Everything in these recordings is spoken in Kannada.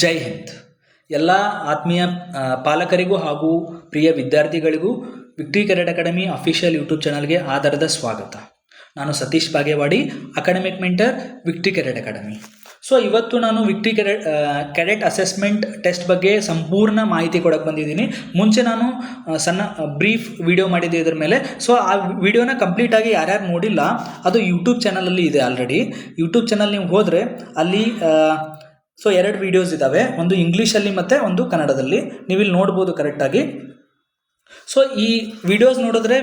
ಜೈ ಹಿಂದ್. ಎಲ್ಲ ಆತ್ಮೀಯ ಪಾಲಕರಿಗೂ ಹಾಗೂ ಪ್ರಿಯ ವಿದ್ಯಾರ್ಥಿಗಳಿಗೂ victory Cadet Academy official YouTube ಚಾನಲ್ಗೆ ಆಧಾರದ ಸ್ವಾಗತ. ನಾನು Satish Bagewadi, academic mentor, victory Cadet academy. So ಇವತ್ತು ನಾನು ವಿಕ್ಟರಿ ಕೆಡೆಟ್ ಅಸೆಸ್ಮೆಂಟ್ ಟೆಸ್ಟ್ ಬಗ್ಗೆ ಸಂಪೂರ್ಣ ಮಾಹಿತಿ ಕೊಡಕ್ಕೆ ಬಂದಿದ್ದೀನಿ. ಮುಂಚೆ ನಾನು ಸಣ್ಣ ಬ್ರೀಫ್ ವಿಡಿಯೋ ಮಾಡಿದ್ದೆ ಇದ್ರ ಮೇಲೆ. ಸೊ ಆ ವಿಡಿಯೋನ ಕಂಪ್ಲೀಟಾಗಿ ಯಾರ್ಯಾರು ನೋಡಿಲ್ಲ, ಅದು ಯೂಟ್ಯೂಬ್ ಚಾನಲಲ್ಲಿ ಇದೆ ಆಲ್ರೆಡಿ. ಯೂಟ್ಯೂಬ್ ಚಾನಲ್ ನೀವು ಹೋದರೆ ಅಲ್ಲಿ ಸೊ 2 ವೀಡಿಯೋಸ್ ಇದ್ದಾವೆ, ಒಂದು ಇಂಗ್ಲೀಷಲ್ಲಿ ಮತ್ತು ಒಂದು ಕನ್ನಡದಲ್ಲಿ. ನೀವು ಇಲ್ಲಿ ನೋಡ್ಬೋದು ಕರೆಕ್ಟಾಗಿ. ಸೊ ಈ ವಿಡಿಯೋಸ್ ನೋಡಿದ್ರೆ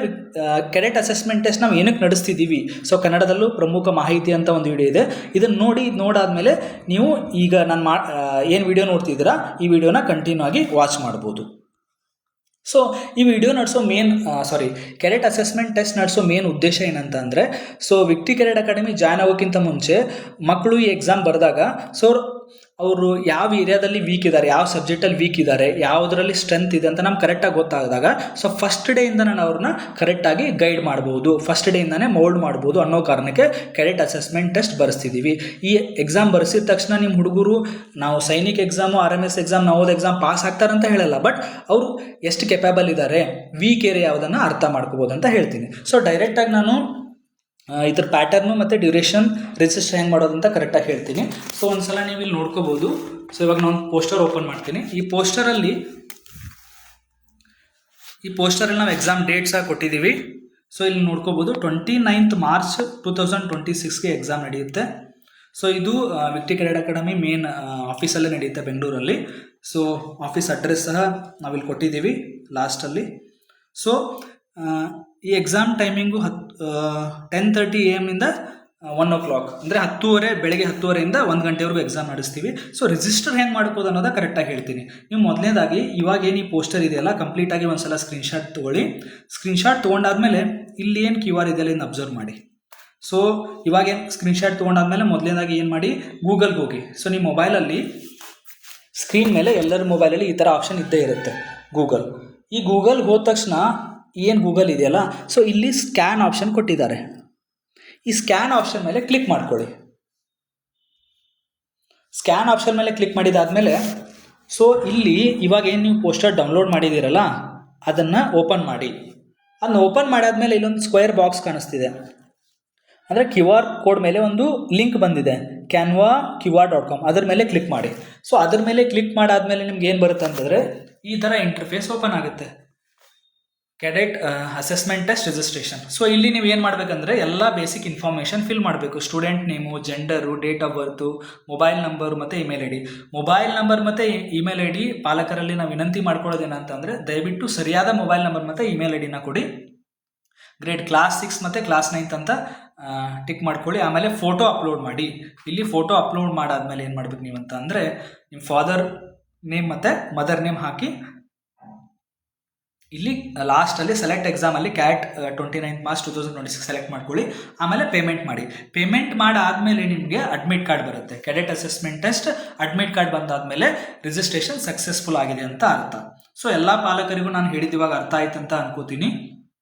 ಕೆಡೆಟ್ ಅಸೆಸ್ಮೆಂಟ್ ಟೆಸ್ಟ್ ನಾವು ಏನಕ್ಕೆ ನಡೆಸ್ತಿದ್ದೀವಿ, ಸೊ ಕನ್ನಡದಲ್ಲೂ ಪ್ರಮುಖ ಮಾಹಿತಿ ಅಂತ ಒಂದು ವಿಡಿಯೋ ಇದೆ. ಇದನ್ನು ನೋಡಾದ್ಮೇಲೆ ನೀವು ಈಗ ನಾನು ಏನು ವಿಡಿಯೋ ನೋಡ್ತಿದ್ದೀರಾ ಈ ವಿಡಿಯೋನ ಕಂಟಿನ್ಯೂ ಆಗಿ ವಾಚ್ ಮಾಡ್ಬೋದು. ಸೊ ಈ ವಿಡಿಯೋ ಕೆಡೆಟ್ ಅಸೆಸ್ಮೆಂಟ್ ಟೆಸ್ಟ್ ನಡೆಸೋ ಮೇನ್ ಉದ್ದೇಶ ಏನಂತ ಅಂದರೆ, so Victory Cadet Academy join ಆಗೋಕ್ಕಿಂತ ಮುಂಚೆ ಮಕ್ಕಳು ಈ ಎಕ್ಸಾಮ್ ಬರೆದಾಗ ಸೊ ಅವರು ಯಾವ ಏರಿಯಾದಲ್ಲಿ ವೀಕ್ ಇದ್ದಾರೆ, ಯಾವ ಸಬ್ಜೆಕ್ಟಲ್ಲಿ ವೀಕ್ ಇದ್ದಾರೆ, ಯಾವುದರಲ್ಲಿ ಸ್ಟ್ರೆಂತ್ ಇದೆ ಅಂತ ನಮ್ಗೆ ಕರೆಕ್ಟಾಗಿ ಗೊತ್ತಾದಾಗ ಸೊ ಫಸ್ಟ್ ಡೇಯಿಂದ ನಾನು ಅವ್ರನ್ನ ಕರೆಕ್ಟಾಗಿ ಗೈಡ್ ಮಾಡ್ಬೋದು, ಫಸ್ಟ್ ಡೇಯಿಂದನೇ ಮೋಲ್ಡ್ ಮಾಡ್ಬೋದು ಅನ್ನೋ ಕಾರಣಕ್ಕೆ ಕೆಡೆಟ್ ಅಸೆಸ್ಮೆಂಟ್ ಟೆಸ್ಟ್ ಬರೆಸ್ತಿದ್ದೀವಿ. ಈ ಎಕ್ಸಾಮ್ ಬರೆಸಿದ ತಕ್ಷಣ ನಿಮ್ಮ ಹುಡುಗರು ನಾವು Sainik exam, RMS exam, Navodaya exam pass ಆಗ್ತಾರಂತ ಹೇಳಲ್ಲ, ಬಟ್ ಅವರು ಎಷ್ಟು ಕೆಪೇಬಲ್ ಇದ್ದಾರೆ, ವೀಕ್ ಏರಿಯಾ ಯಾವುದನ್ನು ಅರ್ಥ ಮಾಡ್ಕೋಬೋದು ಅಂತ ಹೇಳ್ತೀನಿ. ಸೊ ಡೈರೆಕ್ಟಾಗಿ ನಾನು ಇದ್ರ ಪ್ಯಾಟರ್ನು ಮತ್ತು ಡ್ಯೂರೇಷನ್ ರಿಜಿಸ್ಟರ್ ಹೆಂಗೆ ಮಾಡೋದಂತ ಕರೆಕ್ಟಾಗಿ ಹೇಳ್ತೀನಿ. ಸೊ ಒಂದು ಸಲ ನೀವು ಇಲ್ಲಿ ನೋಡ್ಕೋಬೋದು. ಸೊ ಇವಾಗ ನಾನು ಪೋಸ್ಟರ್ ಓಪನ್ ಮಾಡ್ತೀನಿ. ಈ ಪೋಸ್ಟರಲ್ಲಿ ನಾವು ಎಕ್ಸಾಮ್ ಡೇಟ್ಸ್ ಕೊಟ್ಟಿದ್ದೀವಿ. ಸೊ ಇಲ್ಲಿ ನೋಡ್ಕೋಬೋದು 29th March 2026ಗೆ ಎಕ್ಸಾಮ್ ನಡೆಯುತ್ತೆ. ಸೊ ಇದು ವಿಕ್ಟರಿ ಕೆಡೆಟ್ ಅಕಾಡೆಮಿ ಮೇನ್ ಆಫೀಸಲ್ಲೇ ನಡೆಯುತ್ತೆ ಬೆಂಗಳೂರಲ್ಲಿ. ಸೊ ಆಫೀಸ್ ಅಡ್ರೆಸ್ ಸಹ ನಾವಿಲ್ಲಿ ಕೊಟ್ಟಿದ್ದೀವಿ ಲಾಸ್ಟಲ್ಲಿ. ಸೊ ಈ ಎಕ್ಸಾಮ್ ಟೈಮಿಂಗು 10:30 AM ಇಂದ 1 o'clock, ಅಂದರೆ 10:30 ಬೆಳಗ್ಗೆ 10:30 1 ಗಂಟೆವರೆಗೂ ಎಕ್ಸಾಮ್ ನಡೆಸ್ತೀವಿ. ಸೊ ರಿಜಿಸ್ಟರ್ ಹೆಂಗೆ ಮಾಡ್ಬೋದು ಅನ್ನೋದು ಕರೆಕ್ಟಾಗಿ ಹೇಳ್ತೀನಿ. ನೀವು ಮೊದಲನೇದಾಗಿ ಇವಾಗ ಏನು ಈ ಪೋಸ್ಟರ್ ಇದೆಯಲ್ಲ, ಕಂಪ್ಲೀಟಾಗಿ ಒಂದು ಸಲ ಸ್ಕ್ರೀನ್ಶಾಟ್ ತೊಗೊಳ್ಳಿ. ಸ್ಕ್ರೀನ್ಶಾಟ್ ತೊಗೊಂಡಾದ್ಮೇಲೆ ಇಲ್ಲಿ ಏನು QR ಇದೆಯಲ್ಲ ಇದನ್ನು ಅಬ್ಸರ್ವ್ ಮಾಡಿ. ಸೊ ಇವಾಗ ಏನು ಸ್ಕ್ರೀನ್ಶಾಟ್ ತೊಗೊಂಡಾದ್ಮೇಲೆ ಮೊದಲನೇದಾಗಿ ಏನು ಮಾಡಿ, ಗೂಗಲ್ಗೆ ಹೋಗಿ. ಸೊ ನಿಮ್ಮ ಮೊಬೈಲಲ್ಲಿ ಸ್ಕ್ರೀನ್ ಮೇಲೆ ಎಲ್ಲರ ಮೊಬೈಲಲ್ಲಿ ಈ ಥರ ಆಪ್ಷನ್ ಇದ್ದೇ ಇರುತ್ತೆ, ಗೂಗಲ್. ಈ ಗೂಗಲ್ಗೆ ಹೋದ ತಕ್ಷಣ ಏನು ಗೂಗಲ್ ಇದೆಯಲ್ಲ, ಸೊ ಇಲ್ಲಿ ಸ್ಕ್ಯಾನ್ ಆಪ್ಷನ್ ಕೊಟ್ಟಿದ್ದಾರೆ. ಈ ಸ್ಕ್ಯಾನ್ ಆಪ್ಷನ್ ಮೇಲೆ ಕ್ಲಿಕ್ ಮಾಡ್ಕೊಳ್ಳಿ. ಸ್ಕ್ಯಾನ್ ಆಪ್ಷನ್ ಮೇಲೆ ಕ್ಲಿಕ್ ಮಾಡಿದಾದ್ಮೇಲೆ ಸೊ ಇಲ್ಲಿ ಇವಾಗ ಏನು ನೀವು ಪೋಸ್ಟರ್ ಡೌನ್ಲೋಡ್ ಮಾಡಿದ್ದೀರಲ್ಲ ಅದನ್ನು ಓಪನ್ ಮಾಡಿ. ಅದನ್ನ ಓಪನ್ ಮಾಡಾದ್ಮೇಲೆ ಇಲ್ಲೊಂದು ಸ್ಕ್ವೇರ್ ಬಾಕ್ಸ್ ಕಾಣಿಸ್ತಿದೆ, ಅಂದರೆ QR ಕೋಡ್ ಮೇಲೆ ಒಂದು ಲಿಂಕ್ ಬಂದಿದೆ, canva.com. ಅದ್ರ ಮೇಲೆ ಕ್ಲಿಕ್ ಮಾಡಿ. ಸೊ ಅದ್ರ ಮೇಲೆ ಕ್ಲಿಕ್ ಮಾಡಾದ್ಮೇಲೆ ನಿಮ್ಗೆ ಏನು ಬರುತ್ತೆ ಅಂತಂದರೆ ಈ ಥರ ಇಂಟರ್ಫೇಸ್ ಓಪನ್ ಆಗುತ್ತೆ, cadet assessment test registration. So ಇಲ್ಲಿ ನೀವು ಏನು ಮಾಡಬೇಕಂದ್ರೆ ಎಲ್ಲ ಬೇಸಿಕ್ ಇನ್ಫಾರ್ಮೇಷನ್ ಫಿಲ್ ಮಾಡಬೇಕು. Student name, gender, date of birth, mobile number ಮತ್ತು ಇಮೇಲ್ ID. ಮೊಬೈಲ್ ನಂಬರ್ ಮತ್ತು ಇಮೇಲ್ ID ಪಾಲಕರಲ್ಲಿ ನಾವು ವಿನಂತಿ ಮಾಡ್ಕೊಳ್ಳೋದೇನಂತಂದರೆ, ದಯವಿಟ್ಟು ಸರಿಯಾದ ಮೊಬೈಲ್ ನಂಬರ್ ಮತ್ತು ಇಮೇಲ್ ID ಕೊಡಿ. ಗ್ರೇಡ್ ಕ್ಲಾಸ್ 6 ಮತ್ತು ಕ್ಲಾಸ್ 9 ಅಂತ ಟಿಕ್ ಮಾಡ್ಕೊಳ್ಳಿ. ಆಮೇಲೆ ಫೋಟೋ ಅಪ್ಲೋಡ್ ಮಾಡಿ. ಇಲ್ಲಿ ಫೋಟೋ ಅಪ್ಲೋಡ್ ಮಾಡಾದ್ಮೇಲೆ ಏನು ಮಾಡ್ಬೇಕು ನೀವು ಅಂತ ಅಂದರೆ, ನಿಮ್ಮ ಫಾದರ್ ನೇಮ್ ಮತ್ತು ಮದರ್ ನೇಮ್ ಹಾಕಿ ಇಲ್ಲಿ ಲಾಸ್ಟಲ್ಲಿ ಸೆಲೆಕ್ಟ್ ಎಕ್ಸಾಮಲ್ಲಿ CAT 29th March 2026 ಸೆಲೆಕ್ಟ್ ಮಾಡ್ಕೊಳ್ಳಿ. ಆಮೇಲೆ ಪೇಮೆಂಟ್ ಮಾಡಿ. ಪೇಮೆಂಟ್ ಮಾಡಾದಮೇಲೆ ನಿಮಗೆ ಅಡ್ಮಿಟ್ ಕಾರ್ಡ್ ಬರುತ್ತೆ. Cadet assessment test admit card ಬಂದಾದಮೇಲೆ ರಿಜಿಸ್ಟ್ರೇಷನ್ ಸಕ್ಸಸ್ಫುಲ್ ಆಗಿದೆ ಅಂತ ಅರ್ಥ. ಸೊ ಎಲ್ಲ ಪಾಲಕರಿಗೂ ನಾನು ಹೇಳಿದ್ದಿವಾಗ ಅರ್ಥ ಆಯ್ತು ಅಂತ ಅನ್ಕೋತೀನಿ.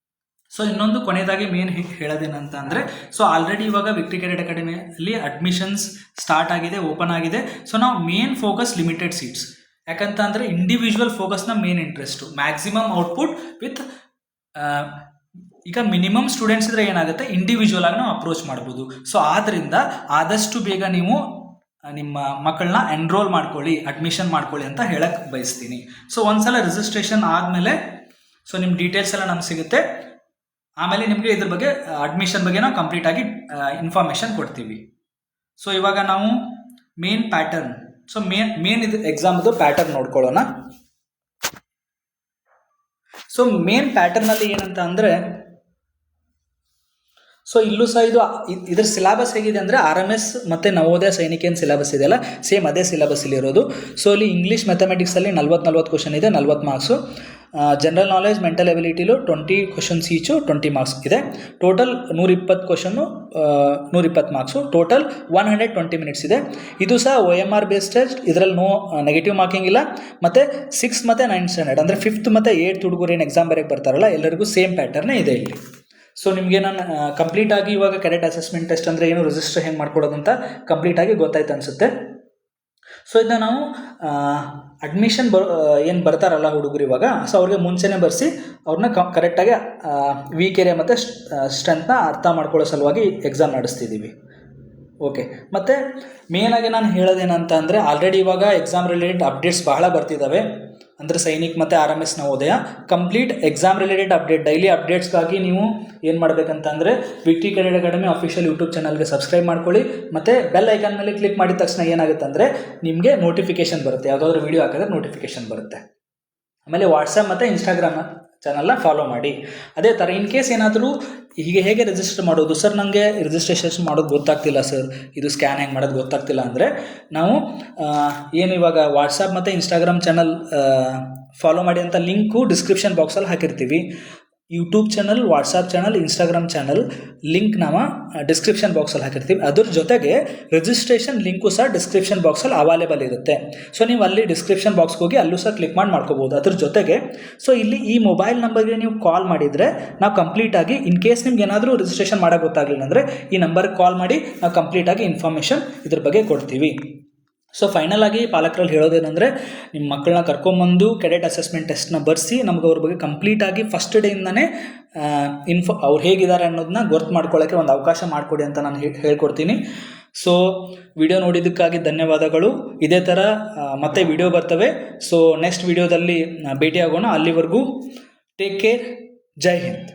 ಸೊ ಇನ್ನೊಂದು ಕೊನೆಯದಾಗಿ ಮೇನ್ ಹೇಳೋದೇನಂತ ಅಂದರೆ, ಸೊ ಆಲ್ರೆಡಿ ಇವಾಗ ವಿಕ್ಟರಿ ಕೆಡೆಟ್ ಅಕಾಡೆಮಿಯಲ್ಲಿ ಅಡ್ಮಿಷನ್ಸ್ ಸ್ಟಾರ್ಟ್ ಆಗಿದೆ, ಓಪನ್ ಆಗಿದೆ. ಸೊ ನಾವು ಮೇನ್ ಫೋಕಸ್ ಲಿಮಿಟೆಡ್ ಸೀಟ್ಸ್. ಯಾಕಂತ ಅಂದರೆ individual ಫೋಕಸ್ನ main interest, maximum output with ಈಗ ಮಿನಿಮಮ್ ಸ್ಟೂಡೆಂಟ್ಸ್ ಇದ್ರೆ ಏನಾಗುತ್ತೆ, ಇಂಡಿವಿಜುವಲ್ ಆಗಿ ನಾವು ಅಪ್ರೋಚ್ ಮಾಡ್ಬೋದು. ಸೊ ಆದ್ದರಿಂದ ಆದಷ್ಟು ಬೇಗ ನೀವು ನಿಮ್ಮ ಮಕ್ಕಳನ್ನ ಎನ್ರೋಲ್ ಮಾಡ್ಕೊಳ್ಳಿ, ಅಡ್ಮಿಷನ್ ಮಾಡ್ಕೊಳ್ಳಿ ಅಂತ ಹೇಳಕ್ಕೆ ಬಯಸ್ತೀನಿ. ಸೊ ಒಂದ್ಸಲ ರಿಜಿಸ್ಟ್ರೇಷನ್ ಆದಮೇಲೆ ಸೊ ನಿಮ್ಮ ಡೀಟೇಲ್ಸ್ ಎಲ್ಲ ನಮ್ಗೆ ಸಿಗುತ್ತೆ. ಆಮೇಲೆ ನಿಮಗೆ ಇದ್ರ ಬಗ್ಗೆ ಅಡ್ಮಿಷನ್ ಬಗ್ಗೆ ನಾವು ಕಂಪ್ಲೀಟಾಗಿ ಇನ್ಫಾರ್ಮೇಷನ್ ಕೊಡ್ತೀವಿ. ಸೊ ಇವಾಗ ನಾವು ಮೇನ್ ಪ್ಯಾಟರ್ನ್, ಸೊ ಮೇನ್ ಇದು ಎಕ್ಸಾಮ್ದು ಪ್ಯಾಟರ್ನ್ ನೋಡ್ಕೊಳ್ಳೋಣ. ಸೊ ಮೇನ್ ಪ್ಯಾಟರ್ನಲ್ಲಿ ಏನಂತ ಅಂದರೆ, ಸೊ ಇಲ್ಲೂ ಸಹ ಇದ್ರ ಸಿಲೆಬಸ್ ಹೇಗಿದೆ ಅಂದರೆ, RMS ಮತ್ತು ನವೋದಯ ಸೈನಿಕ ಏನು ಸಿಲೆಬಸ್ ಇದೆಯಲ್ಲ ಸೇಮ್ ಅದೇ ಸಿಲೆಬಸ್ ಇಲ್ಲಿರೋದು. ಸೊ ಇಲ್ಲಿ ಇಂಗ್ಲೀಷ್ ಮ್ಯಾಥಮೆಟಿಕ್ಸಲ್ಲಿ 40 ಕ್ವಶನ್ ಇದೆ, 40 ಮಾರ್ಕ್ಸು. ಜನರಲ್ ನಾಲೆಜ್, ಮೆಂಟಲ್ ಎಬಿಲಿಟಿಲು 20 ಕ್ವಶನ್ಸ್ ಈಚು 20 ಮಾರ್ಕ್ಸ್ ಇದೆ. Total 120 question 120 marks. Total 120 minutes ಇದೆ. ಇದು ಸಹ OMR ಬೇಸ್ಡ್ ಟೆಸ್ಟ್, ಇದರಲ್ಲಿ ನೋ ನೆಗೆಟಿವ್ ಮಾರ್ಕಿಂಗ್ ಇಲ್ಲ. ಮತ್ತು 6th ಮತ್ತು 9th ಸ್ಟ್ಯಾಂಡರ್ಡ್ ಅಂದರೆ 5th ಮತ್ತು 8th ಹುಡುಗರು ಏನು ಎಕ್ಸಾಮ್ ಬರೆಯೋಕ್ಕೆ ಬರ್ತಾರಲ್ಲ ಎಲ್ಲರಿಗೂ ಸೇಮ್ ಪ್ಯಾಟರ್ನೇ ಇದೆ ಇಲ್ಲಿ. ಸೊ ನಿಮಗೆ ನಾನು ಕಂಪ್ಲೀಟಾಗಿ ಇವಾಗ ಕೆಡೆಟ್ ಅಸೆಸ್ಮೆಂಟ್ ಟೆಸ್ಟ್ ಅಂದರೆ ಏನು, ರಿಜಿಸ್ಟರ್ ಹೆಂಗೆ ಮಾಡ್ಕೊಳ್ಳೋದಂತ ಕಂಪ್ಲೀಟಾಗಿ ಗೊತ್ತಾಯ್ತು ಅನಿಸುತ್ತೆ. ಸೊ ಇದನ್ನ ನಾವು ಅಡ್ಮಿಷನ್ ಏನು ಬರ್ತಾರಲ್ಲ ಹುಡುಗರು ಇವಾಗ, ಸೊ ಅವ್ರಿಗೆ ಮುಂಚೆನೇ ಬರೆಸಿ ಅವ್ರನ್ನ ಕರೆಕ್ಟಾಗಿ ವೀಕ್ ಏರಿಯಾ ಮತ್ತು ಸ್ಟ್ರೆಂತ್ನ ಅರ್ಥ ಮಾಡ್ಕೊಳ್ಳೋ ಸಲುವಾಗಿ ಎಕ್ಸಾಮ್ ನಡೆಸ್ತಿದ್ದೀವಿ. ಓಕೆ, ಮತ್ತು ಮೇಯ್ನಾಗಿ ನಾನು ಹೇಳೋದೇನಂತ ಅಂದರೆ, ಆಲ್ರೆಡಿ ಇವಾಗ ಎಕ್ಸಾಮ್ ರಿಲೇಟೆಡ್ ಅಪ್ಡೇಟ್ಸ್ ಬಹಳ ಬರ್ತಿದ್ದಾವೆ. ಅಂದರೆ ಸೈನಿಕ್ ಮತ್ತು RMS Navodaya complete exam related update, daily ಅಪ್ಡೇಟ್ಸ್ಗಾಗಿ ನೀವು ಏನು ಮಾಡಬೇಕಂತಂದರೆ Victory Cadet Academy official YouTube ಚಾನಲ್ಗೆ ಸಬ್ಸ್ಕ್ರೈಬ್ ಮಾಡ್ಕೊಳ್ಳಿ. ಮತ್ತು ಬೆಲ್ ಐಕಾನ್ ಮೇಲೆ ಕ್ಲಿಕ್ ಮಾಡಿದ ತಕ್ಷಣ ಏನಾಗುತ್ತೆ ಅಂದರೆ ನಿಮಗೆ ನೋಟಿಫಿಕೇಷನ್ ಬರುತ್ತೆ, ಯಾವುದಾದ್ರೂ ವೀಡಿಯೋ ಹಾಕಿದ್ರೆ ನೋಟಿಫಿಕೇಷನ್ ಬರುತ್ತೆ. ಆಮೇಲೆ ವಾಟ್ಸಪ್ ಮತ್ತು ಇನ್ಸ್ಟಾಗ್ರಾಮ್ ಚಾನಲ್ನ ಫಾಲೋ ಮಾಡಿ. ಅದೇ ಥರ ಇನ್ ಕೇಸ್ ಏನಾದರೂ ಹೀಗೆ ಹೇಗೆ ರಿಜಿಸ್ಟರ್ ಮಾಡೋದು ಸರ್, ನನಗೆ ರಿಜಿಸ್ಟ್ರೇಷನ್ ಮಾಡೋದು ಗೊತ್ತಾಗ್ತಿಲ್ಲ ಸರ್, ಇದು ಸ್ಕ್ಯಾನ್ ಹೆಂಗೆ ಮಾಡೋದು ಗೊತ್ತಾಗ್ತಿಲ್ಲ ಅಂದರೆ, ನಾವು ಏನು ಇವಾಗ ವಾಟ್ಸಪ್ ಮತ್ತು ಇನ್ಸ್ಟಾಗ್ರಾಮ್ ಚಾನಲ್ ಫಾಲೋ ಮಾಡಿ ಅಂತ ಲಿಂಕು ಡಿಸ್ಕ್ರಿಪ್ಷನ್ ಬಾಕ್ಸಲ್ಲಿ ಹಾಕಿರ್ತೀವಿ. YouTube channel, WhatsApp channel, Instagram channel link ನಾವು ಡಿಸ್ಕ್ರಿಪ್ಷನ್ ಬಾಕ್ಸಲ್ಲಿ ಹಾಕಿರ್ತೀವಿ. ಅದ್ರ ಜೊತೆಗೆ ರಿಜಿಸ್ಟ್ರೇಷನ್ ಲಿಂಕು ಸಹ ಡಿಸ್ಕ್ರಿಪ್ಷನ್ ಬಾಕ್ಸಲ್ಲಿ ಅವೈಲೇಬಲ್ ಇರುತ್ತೆ. ಸೊ ನೀವು ಅಲ್ಲಿ ಡಿಸ್ಕ್ರಿಪ್ಷನ್ ಬಾಕ್ಸ್ಗೆ ಹೋಗಿ ಅಲ್ಲೂ ಸಹ ಕ್ಲಿಕ್ ಮಾಡ್ಕೋಬೋದು. ಅದ್ರ ಜೊತೆಗೆ ಸೊ ಇಲ್ಲಿ ಈ ಮೊಬೈಲ್ ನಂಬರ್ಗೆ ನೀವು ಕಾಲ್ ಮಾಡಿದರೆ ನಾವು ಕಂಪ್ಲೀಟಾಗಿ, ಇನ್ ಕೇಸ್ ನಿಮ್ಗೆ ಏನಾದರೂ ರಿಜಿಸ್ಟ್ರೇಷನ್ ಮಾಡೋಕ್ಕೆ ಗೊತ್ತಾಗಲಿಲ್ಲ ಅಂದರೆ ಈ ನಂಬರ್ಗೆ ಕಾಲ್ ಮಾಡಿ ನಾವು ಕಂಪ್ಲೀಟಾಗಿ ಇನ್ಫಾರ್ಮೇಷನ್ ಇದ್ರ ಬಗ್ಗೆ ಕೊಡ್ತೀವಿ. ಸೊ ಫೈನಲ್ ಆಗಿ ಪಾಲಕರಲ್ಲಿ ಹೇಳೋದೇನೆಂದರೆ, ನಿಮ್ಮ ಮಕ್ಕಳನ್ನ ಕರ್ಕೊಂಬಂದು ಕೆಡೆಟ್ ಅಸೆಸ್ಮೆಂಟ್ ಟೆಸ್ಟ್ನ ಬರೆಸಿ ನಮ್ಗೆ ಅವ್ರ ಬಗ್ಗೆ ಕಂಪ್ಲೀಟಾಗಿ ಫಸ್ಟ್ ಡೇಯಿಂದನೇ ಅವ್ರು ಹೇಗಿದ್ದಾರೆ ಅನ್ನೋದನ್ನ ಗೊತ್ತು ಮಾಡ್ಕೊಳ್ಳೋಕ್ಕೆ ಒಂದು ಅವಕಾಶ ಮಾಡಿಕೊಡಿ ಅಂತ ನಾನು ಹೇಳ್ಕೊಡ್ತೀನಿ. ಸೊ ವಿಡಿಯೋ ನೋಡಿದ್ದಕ್ಕಾಗಿ ಧನ್ಯವಾದಗಳು. ಇದೇ ಥರ ಮತ್ತೆ ವಿಡಿಯೋ ಬರ್ತವೆ. ಸೊ ನೆಕ್ಸ್ಟ್ ವಿಡಿಯೋದಲ್ಲಿ ಭೇಟಿಯಾಗೋಣ. ಅಲ್ಲಿವರೆಗೂ ಟೇಕ್ ಕೇರ್. ಜೈ ಹಿಂದ್.